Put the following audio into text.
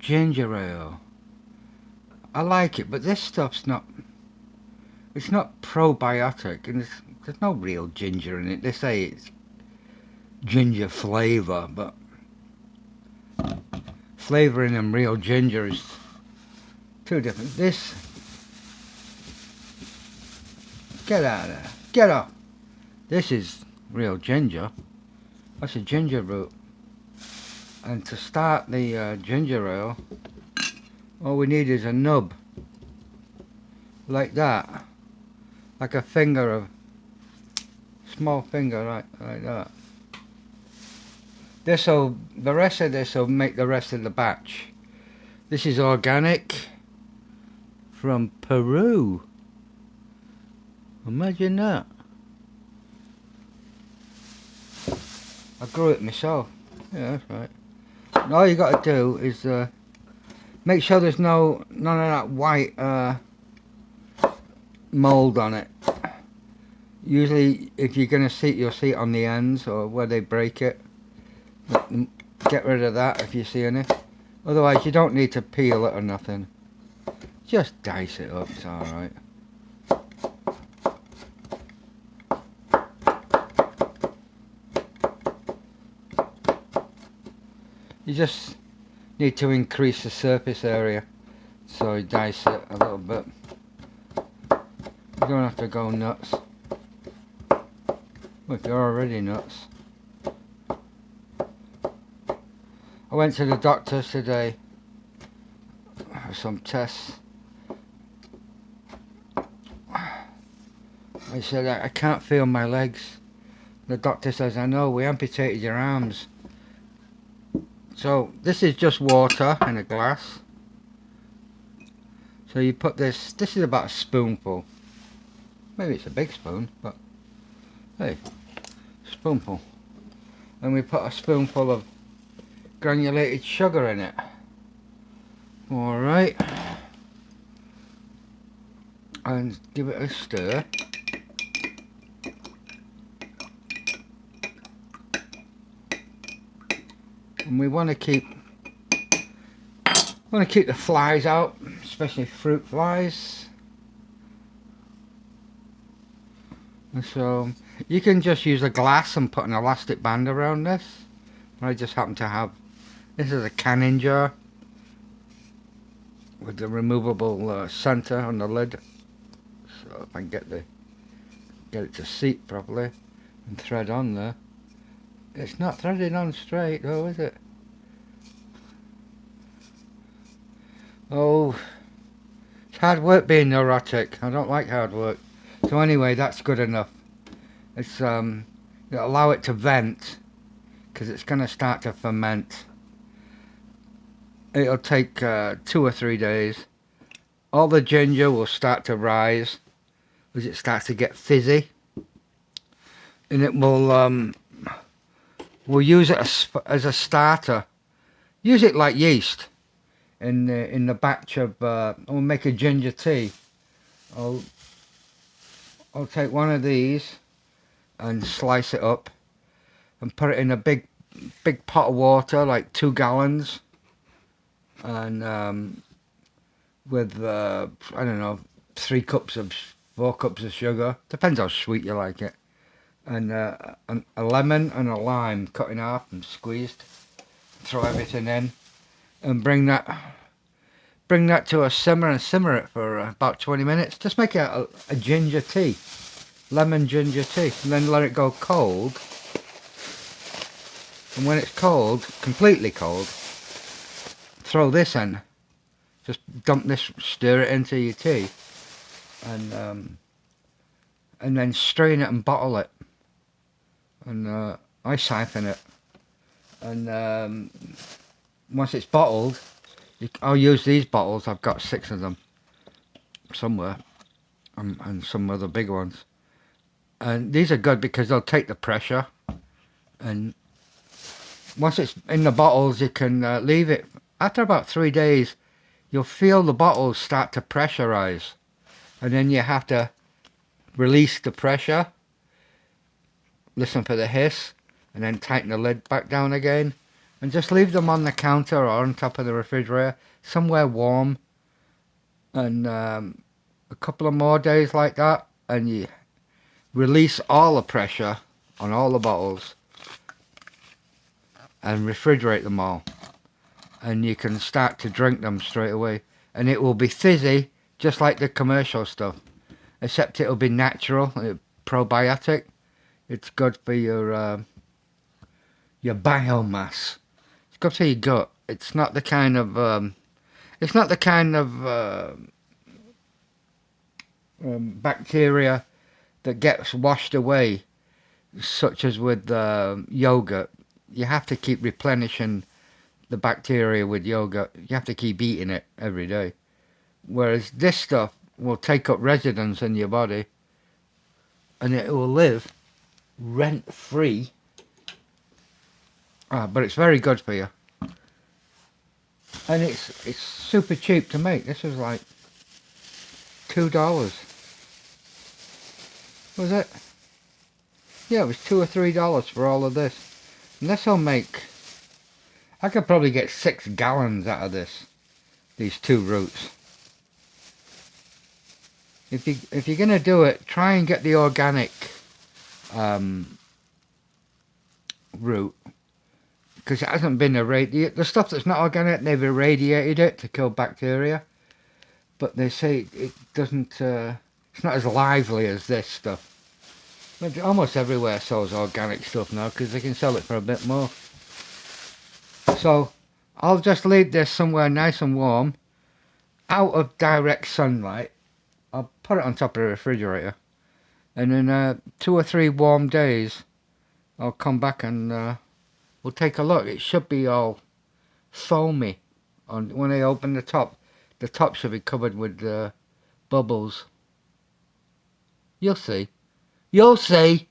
ginger ale. I like it, but this stuff's not. It's not probiotic, and there's no real ginger in it. They say it's ginger flavour, but flavouring and real ginger is two different. This. Get out of there. Get up. This is real ginger. That's a ginger root. And to start the ginger ale, all we need is a nub. Like that. Like a finger of, small finger like that. The rest of this will make the rest of the batch. This is organic from Peru. Imagine that. I grew it myself. Yeah, that's right. And all you got to do is make sure there's none of that white mold on it. Usually, if you're gonna see it, you'll see it on the ends or where they break it. Get rid of that if you see any. Otherwise, you don't need to peel it or nothing. Just dice it up. It's all right. You just need to increase the surface area, so you dice it a little bit. You don't have to go nuts. Well, if you're already nuts. I went to the doctor's today for some tests. I said, I can't feel my legs. The doctor says, I know, we amputated your arms. So this is just water in a glass. So you put this is about a spoonful. Maybe it's a big spoon, but hey, spoonful. And we put a spoonful of granulated sugar in it. Alright. And give it a stir. And we want to keep the flies out, especially fruit flies. And so you can just use a glass and put an elastic band around this. I just happen to have, this is a canning jar with the removable center on the lid. So if I can get it to seat properly and thread on there. It's not threading on straight though, is it? Oh, it's hard work being neurotic. I don't like hard work. So anyway, that's good enough. It's it'll allow it to vent because it's going to start to ferment. It'll take 2 or 3 days. All the ginger will start to rise as it starts to get fizzy, and it will we'll use it as a starter. Use it like yeast in the batch of. We'll make a ginger tea. I'll take one of these and slice it up and put it in a big pot of water, like 2 gallons, and with I don't know, 4 cups of sugar. Depends how sweet you like it. And a lemon and a lime cut in half and squeezed. Throw everything in and bring that to a simmer and simmer it for about 20 minutes. Just make a ginger tea, lemon ginger tea, and then let it go cold. And when it's cold, completely cold, throw this in. Just dump this, stir it into your tea, and then strain it and bottle it. And I siphon it, and once it's bottled, I'll use these bottles. I've got 6 of them somewhere, and some other big ones. And these are good because they'll take the pressure, and once it's in the bottles, you can leave it. After about 3 days, you'll feel the bottles start to pressurize, and then you have to release the pressure, listen for the hiss, and then tighten the lid back down again, and just leave them on the counter or on top of the refrigerator, somewhere warm, and a couple of more days like that, and you release all the pressure on all the bottles and refrigerate them all, and you can start to drink them straight away, and it will be fizzy just like the commercial stuff, except it'll be natural, probiotic. It's good for your biomass. It's good for your gut. It's not the kind of bacteria that gets washed away, such as with yogurt. You have to keep replenishing the bacteria with yogurt. You have to keep eating it every day. Whereas this stuff will take up residence in your body, and it will live rent-free. But it's very good for you. And it's super cheap to make. This was like $2. Was it? Yeah, it was $2 or $3 for all of this. And this will make... I could probably get 6 gallons out of this. These 2 roots. If you're gonna do it, try and get the organic root, because it hasn't been irradiated. The stuff that's not organic, they've irradiated it to kill bacteria, but they say it doesn't. It's not as lively as this stuff. But almost everywhere sells organic stuff now because they can sell it for a bit more. So I'll just leave this somewhere nice and warm, out of direct sunlight. I'll put it on top of the refrigerator, and in 2 or 3 warm days I'll come back and we'll take a look. It should be all foamy when I open the top. The top should be covered with bubbles. You'll see. You'll see.